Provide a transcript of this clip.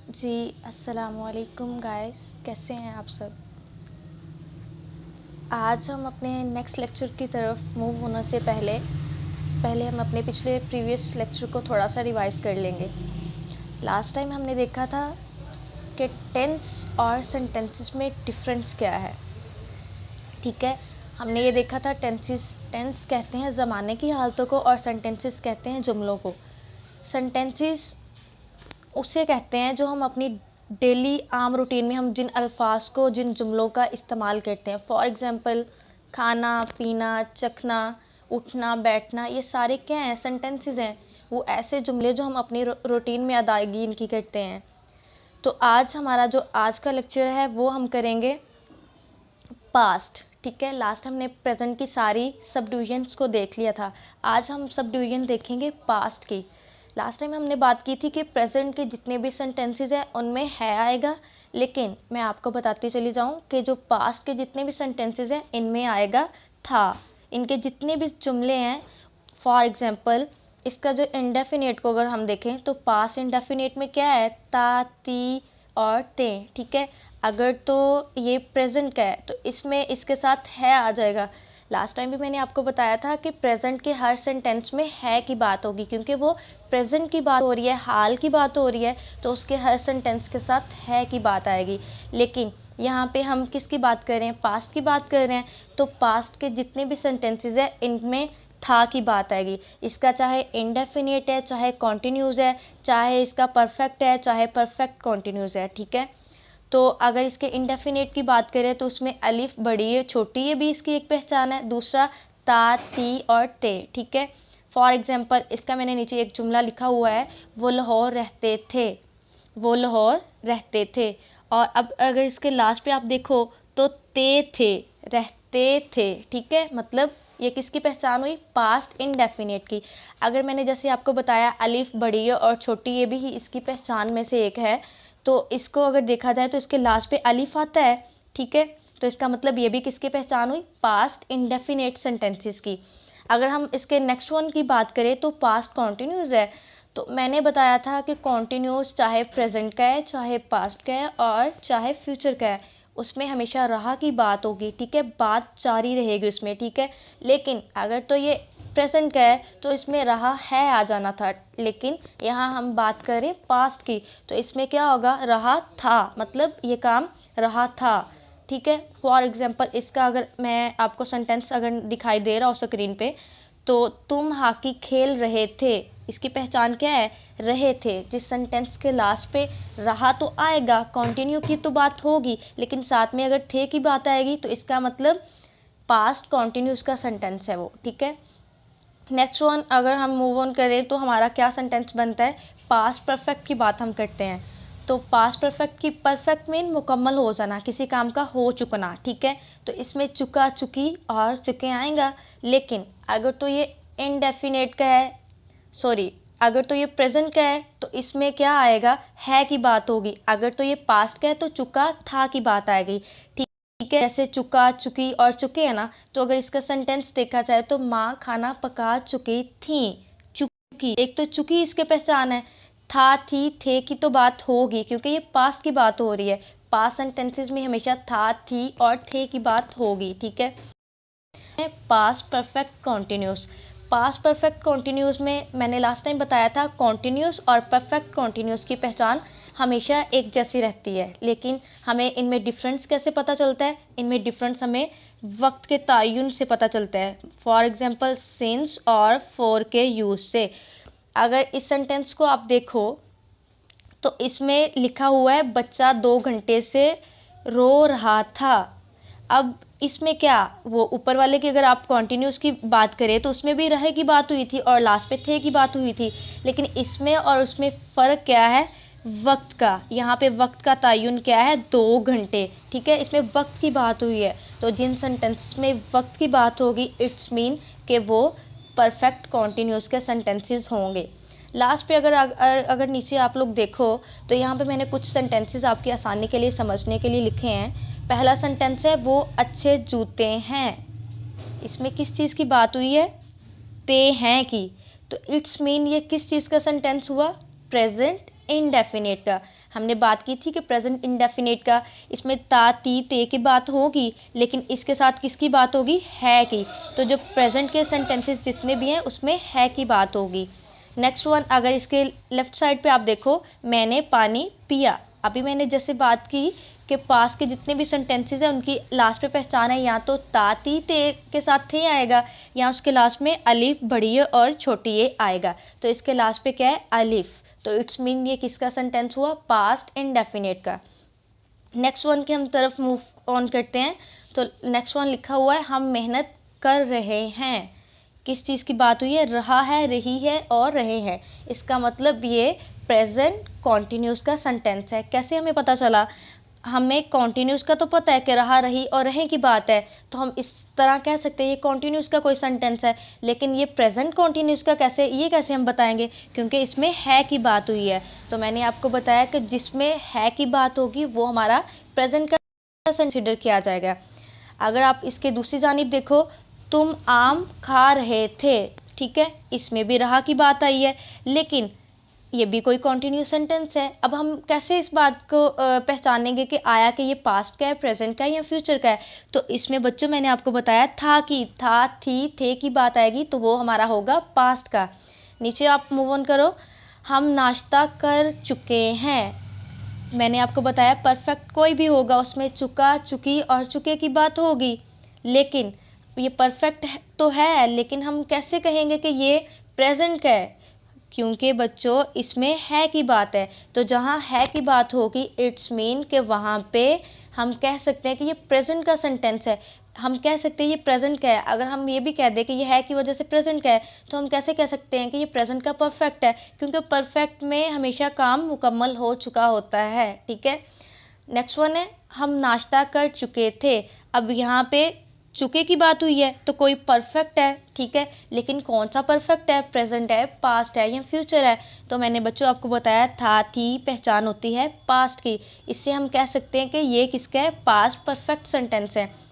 जी अस्सलामुअलैकुम गाइस, कैसे हैं आप सब। आज हम अपने नेक्स्ट लेक्चर की तरफ मूव होने से पहले पहले हम अपने पिछले प्रीवियस लेक्चर को थोड़ा सा रिवाइज कर लेंगे। लास्ट टाइम हमने देखा था कि टेंस और सेंटेंसेस में डिफरेंस क्या है। ठीक है, हमने ये देखा था टेंस कहते हैं ज़माने की हालतों को और सेंटेंसेस कहते हैं जुमलों को। सेंटेंसेस उसे कहते हैं जो हम अपनी डेली आम रूटीन में हम जिन अल्फाज को जिन जुमलों का इस्तेमाल करते हैं। फॉर एग्ज़ाम्पल खाना पीना चखना उठना बैठना, ये सारे क्या हैं, सेंटेंसेस हैं। वो ऐसे जुमले जो हम अपनी रूटीन में अदायगी इनकी करते हैं। तो आज हमारा जो आज का लेक्चर है वो हम करेंगे पास्ट। ठीक है, लास्ट हमने प्रेजेंट की सारी सब डिविजन्स को देख लिया था। आज हम सब डिवीजन देखेंगे पास्ट की। लास्ट टाइम हमने बात की थी कि प्रेजेंट के जितने भी सेंटेंसेस हैं उनमें है आएगा, लेकिन मैं आपको बताती चली जाऊँ कि जो पास्ट के जितने भी सेंटेंसेस हैं इनमें आएगा था। इनके जितने भी जुमले हैं, फॉर एग्जांपल इसका जो इंडेफिनेट को अगर हम देखें तो पास्ट इंडेफिनेट में क्या है, ता ती और ते। ठीक है, अगर तो ये प्रेजेंट का है तो इसमें इसके साथ है आ जाएगा। लास्ट टाइम भी मैंने आपको बताया था कि प्रेजेंट के हर सेंटेंस में है की बात होगी, क्योंकि वो प्रेजेंट की बात हो रही है, हाल की बात हो रही है, तो उसके हर सेंटेंस के साथ है की बात आएगी। लेकिन यहाँ पे हम किसकी बात कर रहे हैं, पास्ट की बात कर रहे हैं, तो पास्ट के जितने भी सेंटेंसेस हैं इनमें था की बात आएगी। इसका चाहे इंडेफिनिट है, चाहे कॉन्टिन्यूस है, चाहे इसका परफेक्ट है, चाहे परफेक्ट कॉन्टिन्यूस है। ठीक है, तो अगर इसके इंडेफिनेट की बात करें तो उसमें अलिफ बड़ी है छोटी है भी इसकी एक पहचान है। दूसरा ता ती और ते। ठीक है, फॉर एग्जांपल इसका मैंने नीचे एक जुमला लिखा हुआ है, वो लाहौर रहते थे, वो लाहौर रहते थे। और अब अगर इसके लास्ट पे आप देखो तो ते थे, रहते थे। ठीक है, मतलब ये किसकी पहचान हुई, पास्ट इंडेफिनेट की। अगर मैंने जैसे आपको बताया अलिफ बड़ी है और छोटी ये भी इसकी पहचान में से एक है, तो इसको अगर देखा जाए तो इसके लास्ट पे अलिफ आता है। ठीक है, तो इसका मतलब ये भी किसकी पहचान हुई, पास्ट इंडेफिनेट सेंटेंसेस की। अगर हम इसके नेक्स्ट वन की बात करें तो पास्ट कॉन्टिन्यूस है। तो मैंने बताया था कि कॉन्टिन्यूस चाहे प्रेजेंट का है, चाहे पास्ट का है और चाहे फ्यूचर का है, उसमें हमेशा रहा की बात होगी। ठीक है, बात जारी रहेगी उसमें। ठीक है, लेकिन अगर तो ये प्रेजेंट का है तो इसमें रहा है आ जाना था, लेकिन यहाँ हम बात करें पास्ट की तो इसमें क्या होगा, रहा था, मतलब ये काम रहा था। ठीक है, फॉर एग्जांपल इसका अगर मैं आपको सेंटेंस अगर दिखाई दे रहा हो स्क्रीन पे, तो तुम हॉकी खेल रहे थे, इसकी पहचान क्या है, रहे थे। जिस सेंटेंस के लास्ट पे रहा तो आएगा, कंटिन्यू की तो बात होगी, लेकिन साथ में अगर थे की बात आएगी तो इसका मतलब पास्ट कॉन्टिन्यूस का सेंटेंस है वो। ठीक है, नेक्स्ट वन अगर हम मूव ऑन करें तो हमारा क्या सेंटेंस बनता है, पास्ट परफेक्ट की बात हम करते हैं। तो पास्ट परफेक्ट की परफेक्ट मीन मुकम्मल हो जाना, किसी काम का हो चुकना। ठीक है, तो इसमें चुका चुकी और चुके आएगा। लेकिन अगर तो ये इनडेफिनेट का है, सॉरी, अगर तो ये प्रेजेंट का है तो इसमें क्या आएगा, है की बात होगी। अगर तो ये पास्ट का है तो चुका था की बात आएगी। ठीक है, जैसे चुका चुकी और चुके है ना, तो अगर इसका सेंटेंस देखा जाए तो माँ खाना पका चुकी थी। चुकी, एक तो चुकी इसके पहचान है, था थी थे की तो बात होगी क्योंकि ये पास्ट की बात हो रही है। पास्ट सेंटेंसेस में हमेशा था थी और थे की बात होगी। ठीक है, past perfect continuous. Past perfect continuous में मैंने लास्ट टाइम बताया था कॉन्टिन्यूस और परफेक्ट कॉन्टिन्यूस की पहचान हमेशा एक जैसी रहती है, लेकिन हमें इनमें डिफरेंस कैसे पता चलता है, इनमें डिफरेंस हमें वक्त के तयन से पता चलता है। फॉर एग्जांपल सिंस और फॉर के यूज़ से। अगर इस सेंटेंस को आप देखो तो इसमें लिखा हुआ है बच्चा 2 घंटे से रो रहा था। अब इसमें क्या, वो ऊपर वाले की अगर आप कॉन्टिन्यूस की बात करें तो उसमें भी रहे की बात हुई थी और लास्ट पे थे की बात हुई थी, लेकिन इसमें और उसमें फ़र्क क्या है, वक्त का। यहाँ पे वक्त का तयन क्या है, 2 घंटे। ठीक है, इसमें वक्त की बात हुई है, तो जिन सेंटेंस में वक्त की बात होगी इट्स मीन कि वो परफेक्ट कॉन्टिन्यूस के सेंटेंसेस होंगे। लास्ट पे अगर नीचे आप लोग देखो तो यहाँ पे मैंने कुछ सेंटेंसेस आपकी आसानी के लिए समझने के लिए लिखे हैं। पहला सेंटेंस है वो अच्छे जूते हैं। इसमें किस चीज़ की बात हुई है, ते हैं की, तो इट्स मीन ये किस चीज़ का सेंटेंस हुआ, प्रेजेंट इंडेफिनेट का। हमने बात की थी कि प्रेजेंट इंडेफिनेट का इसमें ता ती ते की बात होगी, लेकिन इसके साथ किसकी बात होगी, है की। तो जो प्रेजेंट के सेंटेंसेस जितने भी हैं उसमें है की बात होगी। नेक्स्ट वन, अगर इसके लेफ्ट साइड पे आप देखो, मैंने पानी पिया। अभी मैंने जैसे बात की कि पास के जितने भी सेंटेंसेस हैं उनकी लास्ट पे पहचान है, या तो ता ती ते के साथ थे आएगा, या उसके लास्ट में अलिफ बड़ी ए और छोटी ए आएगा। तो इसके लास्ट पे क्या है, अलिफ। तो इट्स मीन ये किसका सेंटेंस हुआ, पास्ट इंडेफिनेट का। नेक्स्ट वन की हम तरफ मूव ऑन करते हैं। तो नेक्स्ट वन लिखा हुआ है, हम मेहनत कर रहे हैं। किस चीज़ की बात हुई है, रहा है, रही है और रहे हैं। इसका मतलब ये प्रेजेंट कॉन्टिन्यूस का सेंटेंस है। कैसे हमें पता चला, हमें कॉन्टिन्यूस का तो पता है कि रहा, रही और रहे की बात है, तो हम इस तरह कह सकते हैं ये कॉन्टिन्यूस का कोई सेंटेंस है। लेकिन ये प्रेजेंट कॉन्टिन्यूस का कैसे, ये कैसे हम बताएंगे, क्योंकि इसमें है की बात हुई है। तो मैंने आपको बताया कि जिसमें है की बात होगी वो हमारा प्रेजेंट का कंसिडर किया जाएगा। अगर आप इसके दूसरी जानिब देखो, तुम आम खा रहे थे, ठीक है, इसमें भी रहा की बात आई है, लेकिन ये भी कोई कॉन्टिन्यूस सेंटेंस है। अब हम कैसे इस बात को पहचानेंगे कि आया कि ये पास्ट का है, प्रेजेंट का है या फ्यूचर का है। तो इसमें बच्चों मैंने आपको बताया था कि था, थी, थे की बात आएगी तो वो हमारा होगा पास्ट का। नीचे आप मूव ऑन करो, हम नाश्ता कर चुके हैं। मैंने आपको बताया परफेक्ट कोई भी होगा उसमें चुका, चुकी और चुके की बात होगी, लेकिन ये परफेक्ट तो है, लेकिन हम कैसे कहेंगे कि ये प्रेजेंट का है, क्योंकि बच्चों इसमें है की बात है। तो जहाँ है की बात होगी इट्स मीन कि वहाँ पे हम कह सकते हैं कि ये प्रेजेंट का सेंटेंस है। हम कह सकते हैं ये प्रेजेंट का है। अगर हम ये भी कह दें कि ये है की वजह से प्रेजेंट का है, तो हम कैसे कह सकते हैं कि ये प्रेजेंट का परफेक्ट है, क्योंकि परफेक्ट में हमेशा काम मुकम्मल हो चुका होता है, ठीक है। नेक्स्ट वन है, हम नाश्ता कर चुके थे। अब यहाँ पे चुके की बात हुई है तो कोई परफेक्ट है, ठीक है, लेकिन कौन सा परफेक्ट है, प्रेजेंट है, पास्ट है या फ्यूचर है। तो मैंने बच्चों आपको बताया था, थी पहचान होती है पास्ट की। इससे हम कह सकते हैं कि ये किसका है, पास्ट परफेक्ट सेंटेंस है।